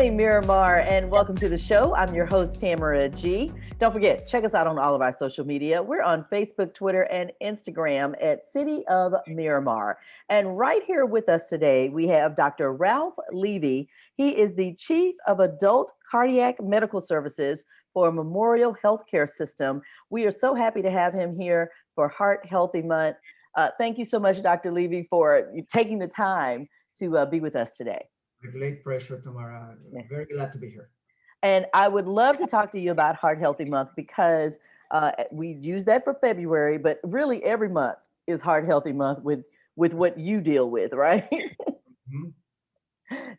morning, Miramar, and welcome to the show. I'm your host, Tamara G. Don't forget, check us out on all of our social media. We're on Facebook, Twitter, and Instagram at City of Miramar. And right here with us today, we have Dr. Ralph Levy. He is the Chief of Adult Cardiac Medical Services for Memorial Healthcare System. We are so happy to have him here for Heart Healthy Month. Thank you so much, Dr. Levy, for taking the time to be with us today. With great pleasure, Tamara. Very glad to be here. And I would love to talk to you about Heart Healthy Month because we use that for February, but really every month is Heart Healthy Month with what you deal with, right? Mhm.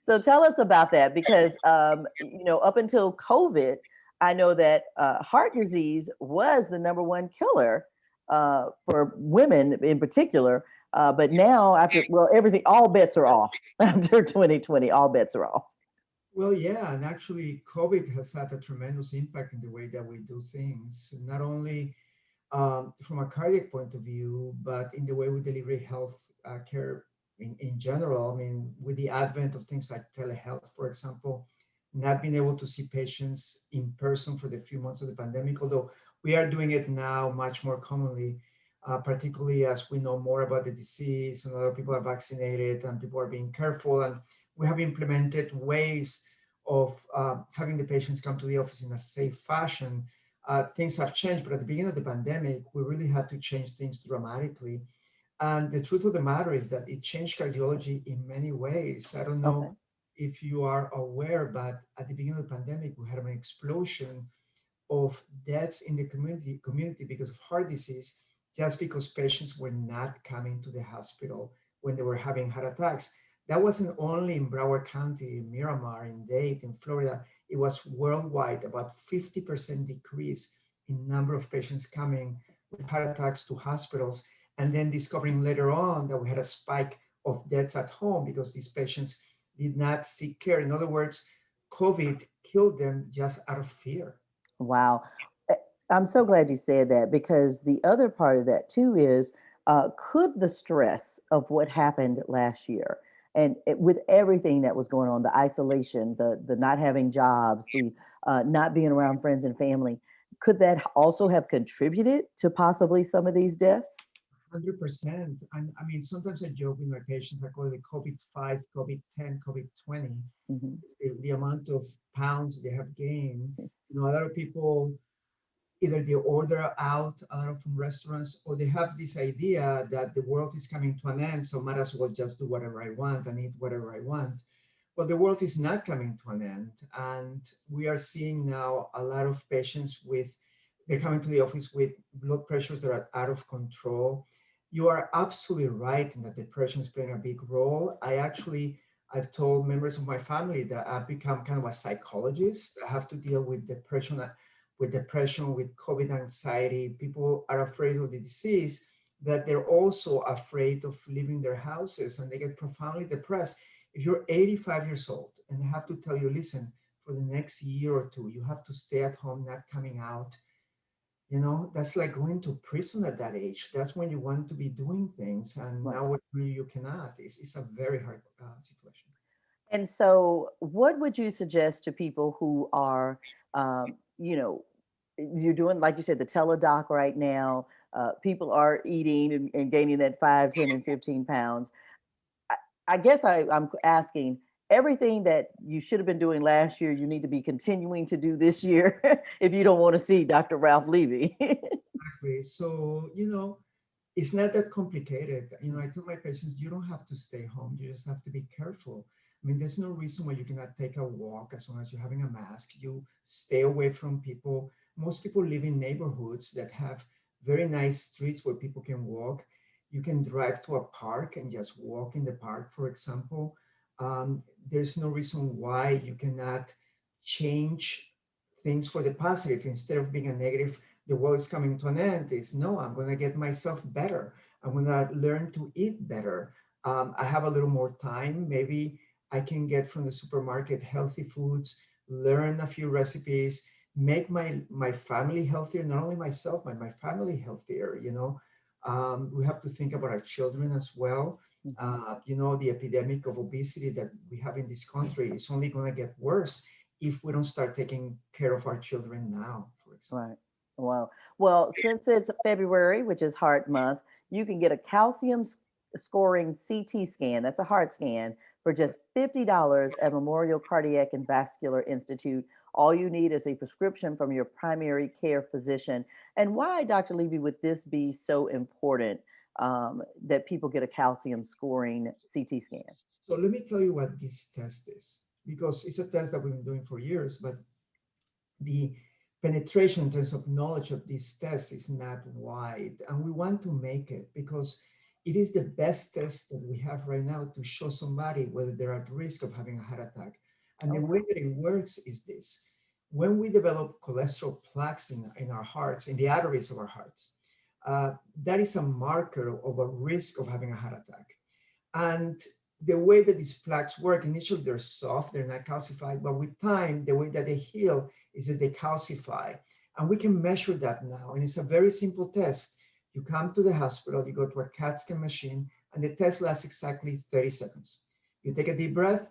So tell us about that because up until COVID, I know that heart disease was the number one killer for women in particular. But now everything, all bets are off after 2020, all bets are off. Well, yeah, and actually, COVID has had a tremendous impact in the way that we do things, not only from a cardiac point of view, but in the way we deliver health care in general. I mean, with the advent of things like telehealth, for example, not being able to see patients in person for the few months of the pandemic, although we are doing it now much more commonly, particularly as we know more about the disease and other people are vaccinated and people are being careful. And we have implemented ways of having the patients come to the office in a safe fashion. Things have changed, but at the beginning of the pandemic, we really had to change things dramatically. And the truth of the matter is that it changed cardiology in many ways. I don't Okay. know if you are aware, but at the beginning of the pandemic, we had an explosion of deaths in the community because of heart disease, just because patients were not coming to the hospital when they were having heart attacks. That wasn't only in Broward County, in Miramar, in Dade, in Florida. It was worldwide, about 50% decrease in number of patients coming with heart attacks to hospitals, and then discovering later on that we had a spike of deaths at home because these patients did not seek care. In other words, COVID killed them just out of fear. Wow. Eh, I'm so glad you said that because the other part of that too is could the stress of what happened last year and with everything that was going on, the isolation, the not having jobs, the not being around friends and family, could that also have contributed to possibly some of these deaths? 100%. And I mean, sometimes I joke with my patients, I call it COVID-5, COVID-10, COVID-20. Hmm. It's the amount of pounds they have gained. You know, a lot of people either they order out a lot from restaurants or they have this idea that the world is coming to an end, so might as well just do whatever I want and eat whatever I want. But the world is not coming to an end. And we are seeing now a lot of patients with, they're coming to the office with blood pressures that are out of control. You are absolutely right in that depression is playing a big role. I've told members of my family that I've become kind of a psychologist. I have to deal with COVID anxiety. People are afraid of the disease, that they're also afraid of leaving their houses and they get profoundly depressed. If you're 85 years old and they have to tell you, listen, for the next year or two, you have to stay at home, not coming out, that's like going to prison at that age. That's when you want to be doing things. And Right. now what you cannot. It's a very hard situation. And so, what would you suggest to people who are, you know, you're doing, like you said, the teledoc right now? People are eating and gaining that 5, 10, and 15 pounds. I, I guess I'm asking everything that you should have been doing last year, you need to be continuing to do this year if you don't want to see Dr. Ralph Levy. Exactly. So, it's not that complicated. I tell my patients, you don't have to stay home. You just have to be careful. I mean, there's no reason why you cannot take a walk as long as you're having a mask. You stay away from people. Most people live in neighborhoods that have very nice streets where people can walk. You can drive to a park and just walk in the park, for example. There's no reason why you cannot change things for the positive instead of being a negative. The world is coming to an end. Is no, I'm going to get myself better. I'm going to learn to eat better. I have a little more time. Maybe I can get from the supermarket healthy foods, learn a few recipes, make my family healthier, not only myself, but my family healthier. We have to think about our children as well. Mhm. The epidemic of obesity that we have in this country is only going to get worse if we don't start taking care of our children now, for example. Right. Wow. Well, since it's February, which is Heart Month, you can get a calcium scoring CT scan. That's a heart scan for just $50 at Memorial Cardiac and Vascular Institute. All you need is a prescription from your primary care physician. And why, Dr. Levy, would this be so important that people get a calcium scoring CT scan? So let me tell you what this test is, because it's a test that we've been doing for years, but the penetration in terms of knowledge of this test is not wide. And we want to make it because it is the best test that we have right now to show somebody whether they're at risk of having a heart attack. And Oh, the way wow. that it works is this. When we develop cholesterol plaques in our hearts, in the arteries of our hearts, that is a marker of a risk of having a heart attack. And the way that these plaques work, initially they're soft, they're not calcified, but with time, the way that they heal is that they calcify. And we can measure that now. And it's a very simple test. You come to the hospital, you go to a CAT scan machine, and the test lasts exactly 30 seconds. You take a deep breath.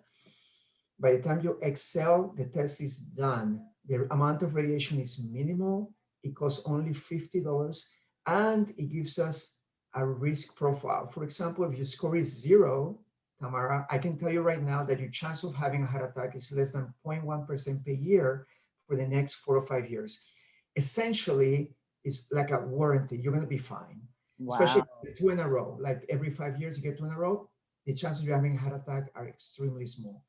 By the time you exhale, the test is done. The amount of radiation is minimal. It costs only $50, and it gives us a risk profile. For example, if your score is zero, Tamara, I can tell you right now that your chance of having a heart attack is less than 0.1% per year for the next 4 or 5 years. Essentially, it's like a warranty. You're going to be fine. Especially Wow. if you get two in a row, like every 5 years you get two in a row, the chances of you having a heart attack are extremely small.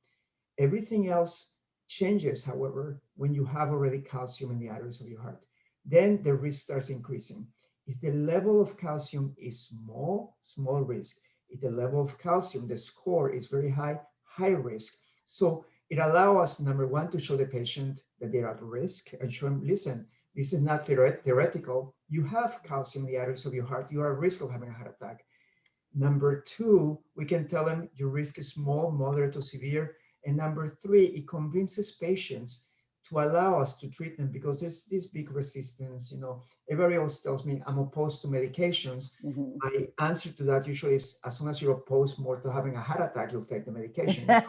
Everything else changes, however, when you have already calcium in the arteries of your heart. Then the risk starts increasing. If the level of calcium is small, small risk. If the level of calcium, the score is very high, high risk. So it allows us, number one, to show the patient that they're at risk and show them, listen, this is not theoretical. You have calcium in the arteries of your heart. You are at risk of having a heart attack. Number two, we can tell them your risk is small, moderate, or severe. And number three, it convinces patients to allow us to treat them because there's this big resistance. Everybody else tells me I'm opposed to medications. Mhm. My answer to that usually is as soon as you're opposed more to having a heart attack, you'll take the medication. Uh,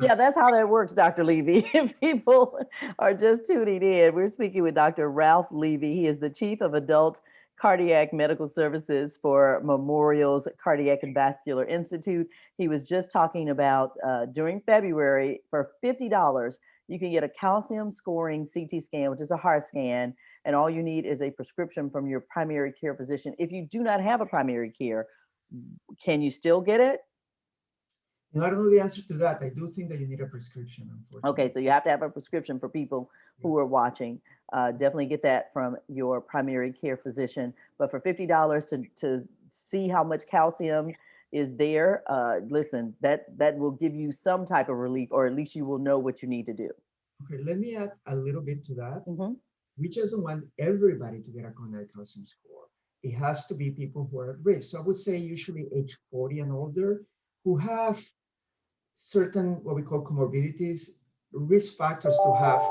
Yeah, that's how that works, Dr. Levy. If people are just tuning in, we're speaking with Dr. Ralph Levy. He is the Chief of Adult Cardiac Medical Services for Memorial's Cardiac and Vascular Institute. He was just talking about during February for $50, you can get a calcium scoring CT scan, which is a heart scan, and all you need is a prescription from your primary care physician. If you do not have a primary care, can you still get it? I don't know the answer to that. I do think that you need a prescription, Okay, unfortunately. so you have to have a prescription for people Yeah. who are watching. Definitely get that from your primary care physician. But for $50 to see how much calcium is there, listen, that will give you some type of relief, or at least you will know what you need to do. Okay, let me add a little bit to that. Hmm. We just don't want everybody to get a coronary calcium score. It has to be people who are at risk. So I would say usually age 40 and older who have certain what we call comorbidities, risk factors to have,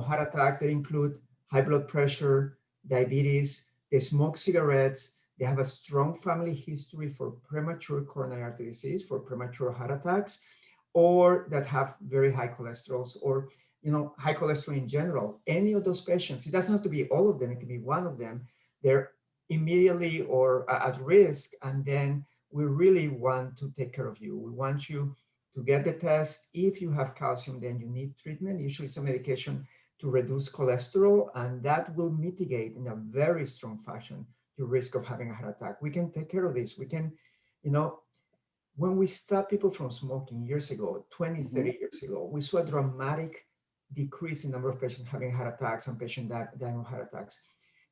heart attacks that include high blood pressure, diabetes, they smoke cigarettes, they have a strong family history for premature coronary artery disease, for premature heart attacks, or that have very high cholesterols or high cholesterol in general. Any of those patients, it doesn't have to be all of them, it can be one of them. They're immediately or at risk, and then we really want to take care of you. We want you to get the test. If you have calcium, then you need treatment, usually some medication to reduce cholesterol, and that will mitigate in a very strong fashion your risk of having a heart attack. We can take care of this. We can, you know, when we stopped people from smoking years ago, 20, Hmm. 30 years ago, we saw a dramatic decrease in number of patients having heart attacks and patients dying of heart attacks.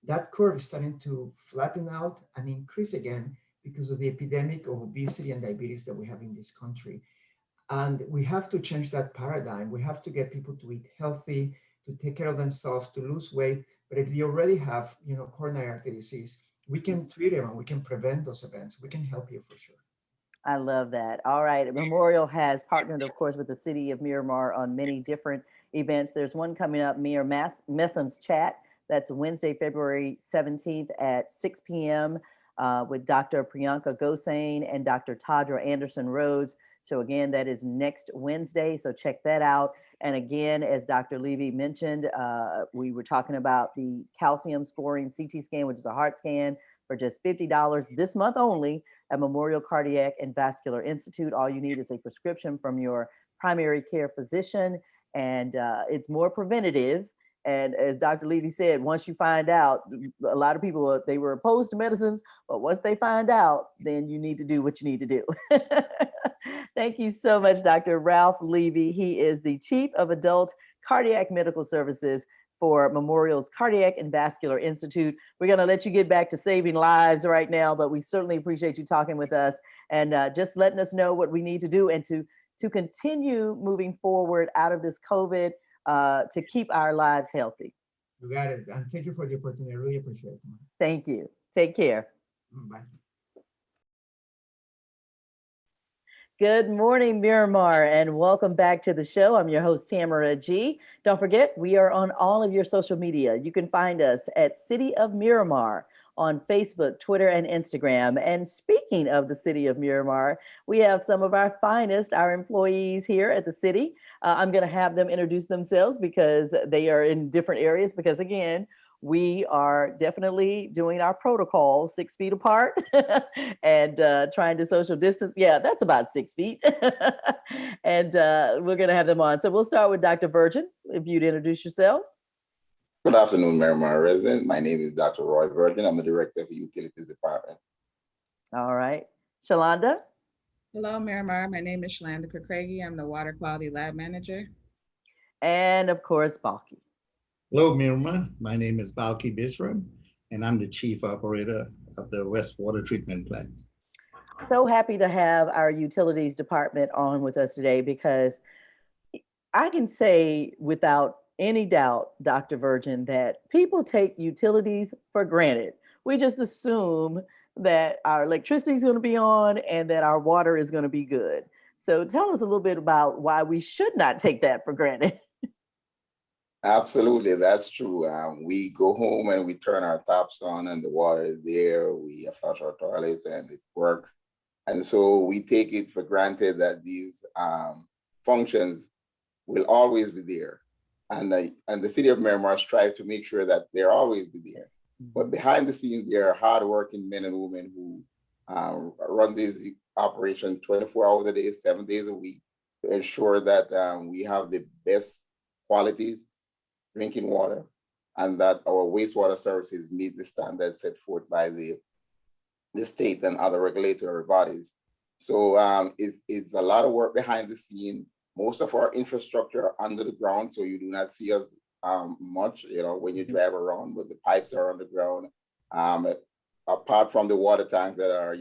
That curve is starting to flatten out and increase again because of the epidemic of obesity and diabetes that we have in this country. And we have to change that paradigm. We have to get people to eat healthy, to take care of themselves, to lose weight. But if they already have, coronary artery disease, we can treat them and we can prevent those events. We can help you for sure. I love that. All right. Memorial has partnered, of course, with the City of Miramar on many different events. There's one coming up, Mayor Messam's Chat. That's Wednesday, February 17th at 6 p.m. with Dr. Priyanka Gosane and Dr. Tadra Anderson Rhodes. So again, that is next Wednesday. So check that out. And again, as Dr. Levy mentioned, we were talking about the calcium scoring CT scan, which is a heart scan for just $50 this month only at Memorial Cardiac and Vascular Institute. All you need is a prescription from your primary care physician, and it's more preventative. And as Dr. Levy said, once you find out, a lot of people, they were opposed to medicines, but once they find out, then you need to do what you need to do. Thank you so much, Dr. Ralph Levy. He is the Chief of Adult Cardiac Medical Services for Memorial's Cardiac and Vascular Institute. We're going to let you get back to saving lives right now, but we certainly appreciate you talking with us and just letting us know what we need to do and to continue moving forward out of this COVID to keep our lives healthy. You got it. And thank you for the opportunity. I really appreciate it. Thank you. Take care. Bye. Good morning, Miramar, and welcome back to the show. I'm your host, Tamara G. Don't forget, we are on all of your social media. You can find us at City of Miramar on Facebook, Twitter, and Instagram. And speaking of the City of Miramar, we have some of our finest, our employees here at the city. I'm going to have them introduce themselves because they are in different areas because, again, we are definitely doing our protocol 6 feet apart and trying to social distance. Yeah, that's about 6 feet. And we're going to have them on. So we'll start with Dr. Virgin, if you'd introduce yourself. Good afternoon, Miramar resident. My name is Dr. Roy Virgin. I'm the Director of the Utilities Department. All right. Shalonda? Hello, Miramar. My name is Shalanda Craigie. I'm the Water Quality Lab Manager. And of course, Balky. Hello, Miramar. My name is Balky Bisram, and I'm the Chief Operator of the Wastewater Treatment Plant. So happy to have our Utilities Department on with us today because I can say without any doubt, Dr. Virgin, that people take utilities for granted. We just assume that our electricity is going to be on and that our water is going to be good. So tell us a little bit about why we should not take that for granted. Absolutely, that's true. We go home and we turn our taps on and the water is there. We flush our toilets and it works. And so we take it for granted that these functions will always be there. And the City of Miramar strive to make sure that they'll always be there. But behind the scenes, there are hardworking men and women who run these operations 24 hours a day, 7 days a week to ensure that we have the best qualities drinking water, and that our wastewater services meet the standards set forth by the state and other regulatory bodies. So it's a lot of work behind the scene. Most of our infrastructure are under the ground, so you do not see us much, when you drive around, but the pipes are underground. Apart from the water tanks that are,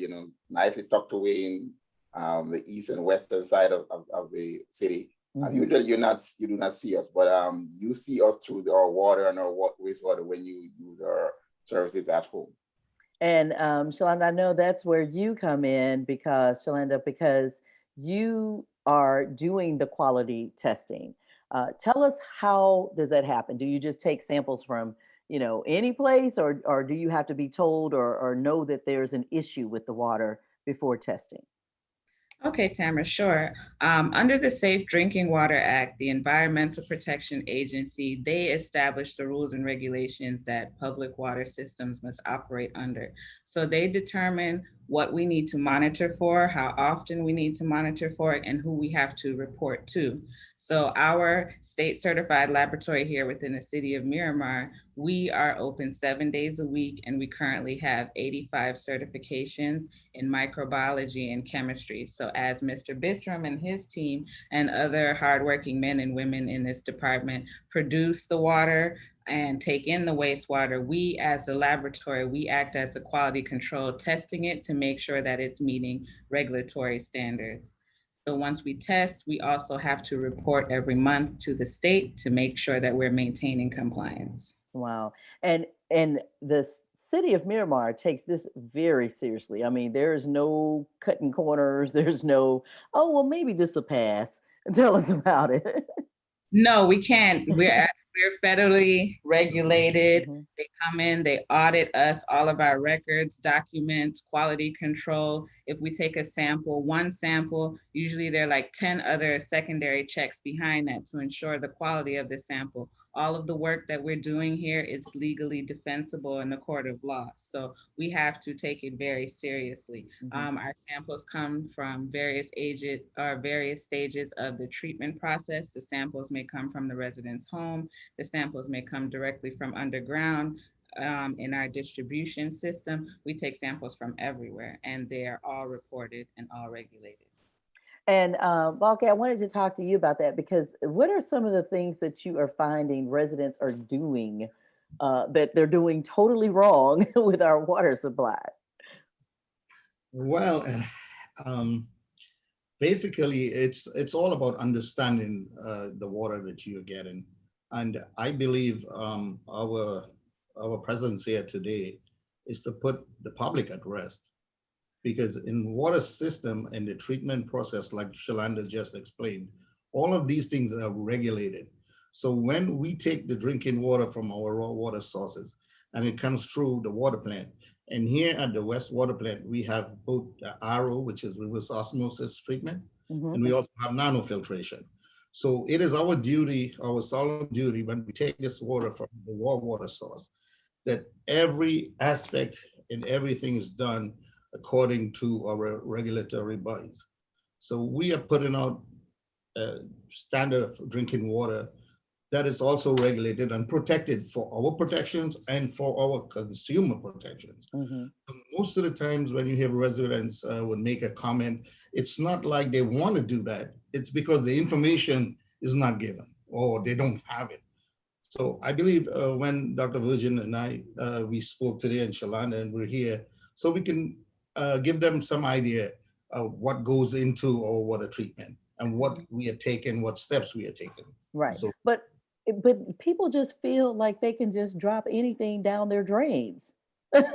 nicely tucked away in the east and western side of the city. Usually you do not see us, but you see us through our water and our wastewater when you use our services at home. And Shalanda, I know that's where you come in because you are doing the quality testing. Tell us, how does that happen? Do you just take samples from, any place, or do you have to be told or know that there's an issue with the water before testing? Okay, Tamara, sure. Under the Safe Drinking Water Act, the Environmental Protection Agency, they establish the rules and regulations that public water systems must operate under. So they determine what we need to monitor for, how often we need to monitor for it, and who we have to report to. So our state certified laboratory here within the City of Miramar, we are open 7 days a week, and we currently have 85 certifications in microbiology and chemistry. So as Mr. Bisram and his team and other hardworking men and women in this department produce the water and take in the wastewater, we as a laboratory, we act as a quality control, testing it to make sure that it's meeting regulatory standards. So once we test, we also have to report every month to the state to make sure that we're maintaining compliance. Wow. And the City of Miramar takes this very seriously. I mean, there's no cutting corners. There's no, oh, well, maybe this will pass. Tell us about it. No, we can't. We're We're federally regulated. Mhm. They come in, they audit us, all of our records, document, quality control. If we take a sample, one sample, usually there are like 10 other secondary checks behind that to ensure the quality of the sample. All of the work that we're doing here, it's legally defensible in the court of law. So we have to take it very seriously. Our samples come from various ages or various stages of the treatment process. The samples may come from the resident's home. The samples may come directly from underground. In our distribution system, we take samples from everywhere, and they are all reported and all regulated. And Balke, I wanted to talk to you about that because what are some of the things that you are finding residents are doing that they're doing totally wrong with our water supply? Well, um, basically, it's all about understanding the water that you're getting, and I believe our presence here today is to put the public at rest, because in water system and the treatment process, like Shalanda just explained, all of these things are regulated. So when we take the drinking water from our raw water sources and it comes through the water plant, and here at the West Water Plant, we have both the RO, which is reverse osmosis treatment, and we also have nanofiltration. So it is our duty, our solemn duty, when we take this water from the raw water source, that every aspect and everything is done according to our regulatory bodies. So we are putting out a standard of drinking water that is also regulated and protected for our protections and for our consumer protections. Most of the times when you hear residents would make a comment, it's not like they want to do that. It's because the information is not given or they don't have it. So I believe when Dr. Virgin and I, we spoke today in Shalanda and we're here, so we can give them some idea of what goes into our water treatment and what we are taking, what steps we are taking. Right. So, But people just feel like they can just drop anything down their drains.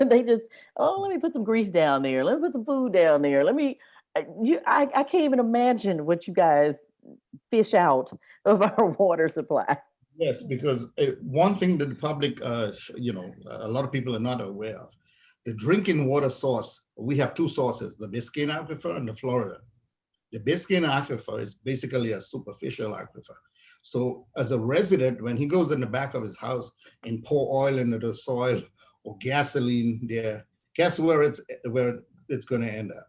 They just, oh, let me put some grease down there. Let me put some food down there. Let me, I can't even imagine what you guys fish out of our water supply. yes, because one thing that the public, a lot of people are not aware of, the drinking water source, we have two sources, the Biscayne Aquifer and the Florida. The Biscayne Aquifer is basically a superficial aquifer. So as a resident, when he goes in the back of his house and pour oil into the soil or gasoline there, guess where it's going to end up?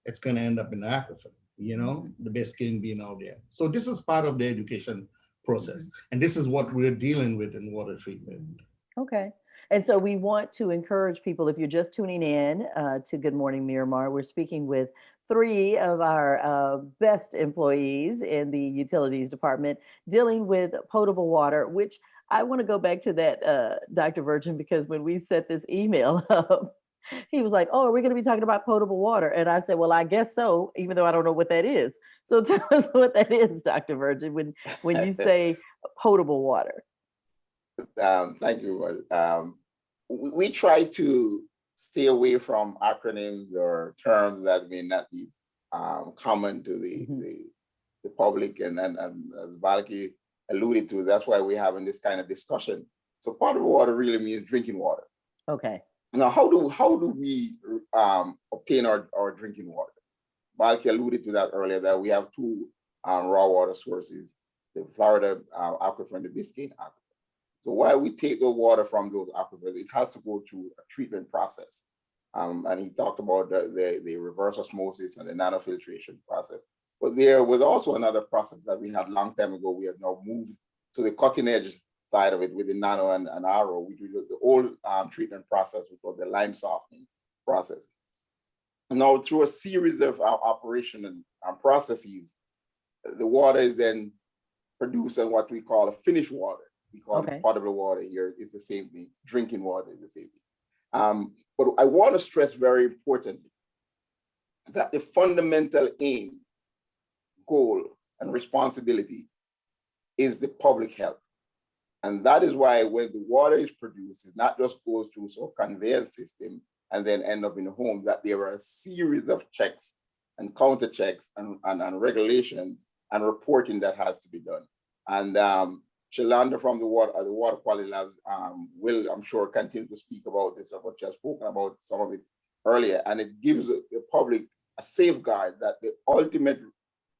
It's going to end up in the aquifer, the Biscayne being out there. So this is part of the education process. And this is what we're dealing with in water treatment. Okay. And so we want to encourage people, if you're just tuning in to Good Morning Miramar, we're speaking with three of our best employees in the utilities department dealing with potable water, which I want to go back to that, Dr. Virgin, because when we set this email up, he was like, oh, are we going to be talking about potable water? And I said, well, I guess so, even though I don't know what that is. So tell us what that is, Dr. Virgin, when you say potable water. Thank you. We try to stay away from acronyms or terms that may not be common to the public. And as Balke alluded to, that's why we're having this kind of discussion. So potable water really means drinking water. Okay. Now, how do we obtain our drinking water? Balke alluded to that earlier, that we have two raw water sources, the Florida aquifer and the Biscayne aquifer. So while we take the water from those aquifers, it has to go through a treatment process. And he talked about the reverse osmosis and the nanofiltration process. But there was also another process that we had a long time ago. We have now moved to the cutting edge side of it with the nano and RO. We do the old treatment process, which was the lime softening process. And now through a series of operation and processes, the water is then produced in what we call a finished water. We call it potable water here. It's the same thing. Drinking water is the same thing. But I want to stress very importantly that the fundamental aim, goal, and responsibility is the public health. And that is why when the water is produced, it not just goes through some conveyance system and then end up in the home, that there are a series of checks and counter checks and regulations and reporting that has to be done. And Shalanda from the water quality labs will, I'm sure, continue to speak about this, what you have spoken about some of it earlier. And it gives the public a safeguard that the ultimate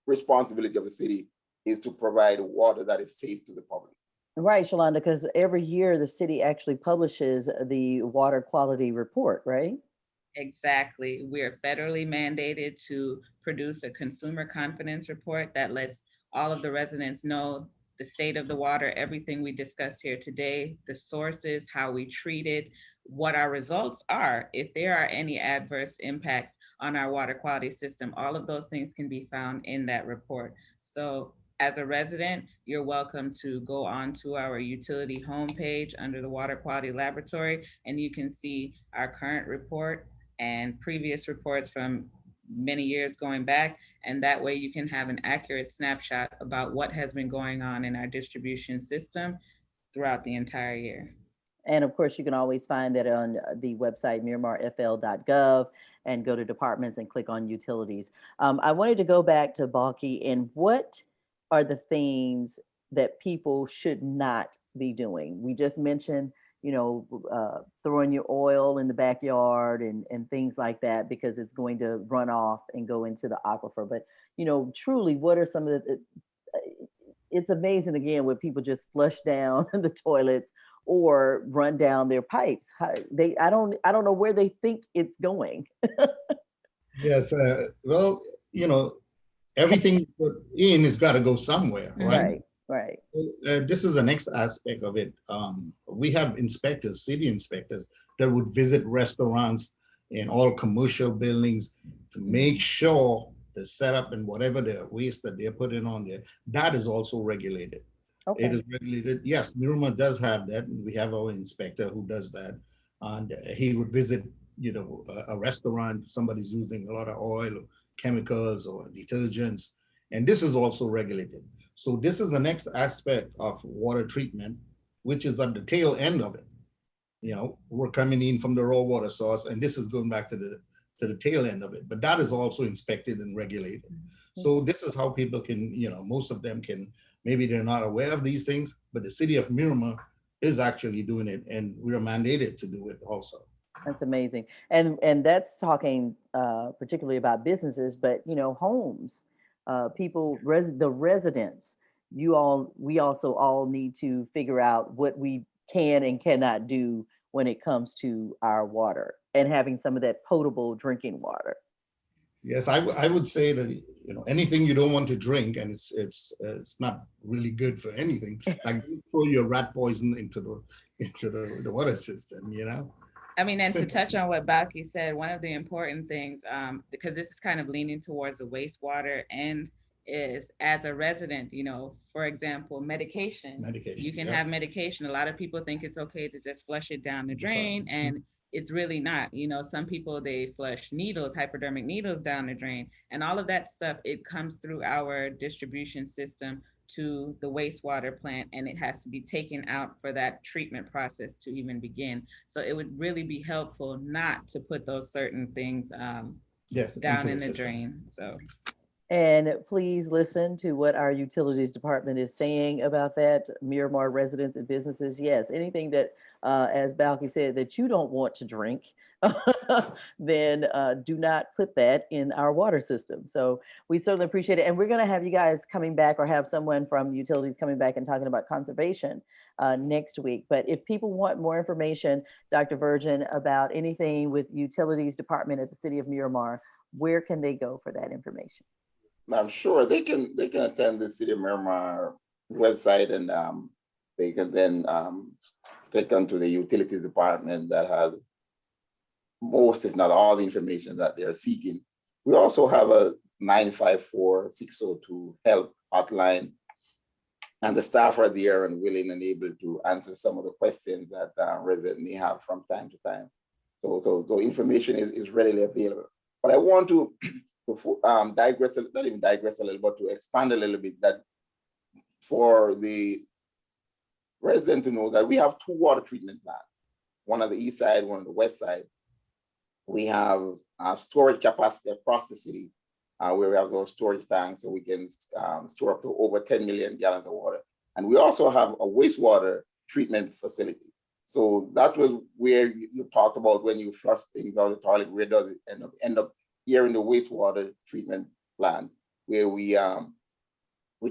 responsibility of the city is to provide water that is safe to the public. Right, Shalonda, because every year the city actually publishes the water quality report, right? Exactly. We are federally mandated to produce a consumer confidence report that lets all of the residents know the state of the water, everything we discussed here today, the sources, how we treat it, what our results are, if there are any adverse impacts on our water quality system. All of those things can be found in that report. So as a resident, you're welcome to go on to our utility homepage under the Water Quality Laboratory, and you can see our current report and previous reports from many years going back. And that way you can have an accurate snapshot about what has been going on in our distribution system throughout the entire year. And of course, you can always find that on the website MiramarFL.gov and go to departments and click on utilities. I wanted to go back to Balky and what are the things that people should not be doing? We just mentioned, throwing your oil in the backyard and things like that because it's going to run off and go into the aquifer. But, truly, what are some of it's amazing again when people just flush down the toilets or run down their pipes. I don't know where they think it's going. Yes, well, everything put in has got to go somewhere, right? Right. This is the next aspect of it. We have inspectors, city inspectors, that would visit restaurants and all commercial buildings to make sure the setup and whatever the waste that they're putting on there, that is also regulated. Okay. It is regulated. Yes, Miramar does have that, and we have our inspector who does that. And he would visit, a restaurant, somebody's using a lot of oil or chemicals or detergents, and this is also regulated. So this is the next aspect of water treatment, which is at the tail end of it. We're coming in from the raw water source, and this is going back to the tail end of it. But that is also inspected and regulated. So this is how people can, most of them can, maybe they're not aware of these things, but the city of Miramar is actually doing it, and we are mandated to do it also. That's amazing. And that's talking particularly about businesses, but homes, people, the residents, we also all need to figure out what we can and cannot do when it comes to our water and having some of that potable drinking water. Yes, I would say that anything you don't want to drink, and it's not really good for anything. Like don't throw your rat poison into the water system. I mean, and to touch on what Balky said, one of the important things, because this is kind of leaning towards the wastewater end, is as a resident, for example, medication. You can have medication. A lot of people think it's okay to just flush it down the drain, and it's really not. Some people, they flush needles, hypodermic needles down the drain, and all of that stuff, it comes through our distribution system to the wastewater plant, and it has to be taken out for that treatment process to even begin. So it would really be helpful not to put those certain things down in the drain. So. And please listen to what our utilities department is saying about that. Miramar residents and businesses, yes, anything that, as Balky said, that you don't want to drink, then do not put that in our water system. So we certainly appreciate it. And we're going to have you guys coming back, or have someone from utilities coming back and talking about conservation next week. But if people want more information, Dr. Virgin, about anything with utilities department at the City of Miramar, where can they go for that information? I'm sure they can attend the City of Miramar website, and they can then click onto the utilities department that has most, if not all, the information that they're seeking. We also have a 954-602 help hotline, and the staff are there and willing and able to answer some of the questions that residents may have from time to time. So information is readily available. But I want to digress, not even digress a little, but to expand a little bit, that for the resident to know that we have two water treatment plants, one on the east side, one on the west side. We have storage capacity across the city, where we have those storage tanks, so we can store up to over 10 million gallons of water. And we also have a wastewater treatment facility. So that was where you talked about when you flush things out of the toilet, where does it end up here in the wastewater treatment plant, where we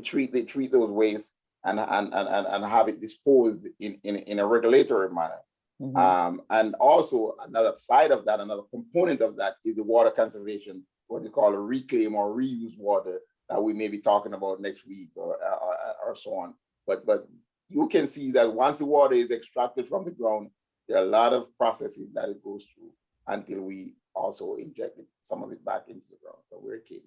treat those wastes and have it disposed in a regulatory manner. Mhm. And also another side of that, another component of that is the water conservation, what we call a reclaim or reuse water that we may be talking about next week or so on. But you can see that once the water is extracted from the ground, there are a lot of processes that it goes through until we also inject some of it back into the ground. So we're keen.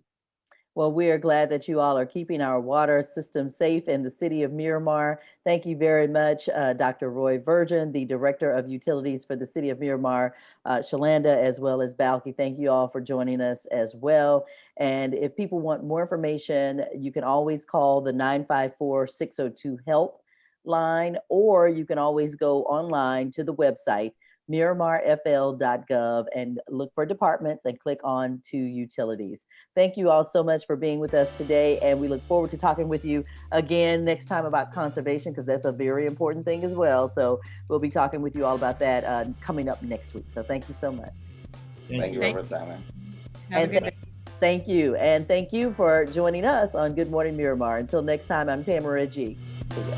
Well, we are glad that you all are keeping our water system safe in the city of Miramar. Thank you very much, Dr. Roy Virgin, the Director of Utilities for the city of Miramar, Shalanda, as well as Balky. Thank you all for joining us as well. And if people want more information, you can always call the 954-602-HELP line, or you can always go online to the website, MiramarFL.gov, and look for departments and click on to utilities. Thank you all so much for being with us today, and we look forward to talking with you again next time about conservation, because that's a very important thing as well. So we'll be talking with you all about that coming up next week. So thank you so much. Thank you for your time. Have a And good day. thank you. And thank you for joining us on Good Morning Miramar. Until next time, I'm Tamara G. See ya.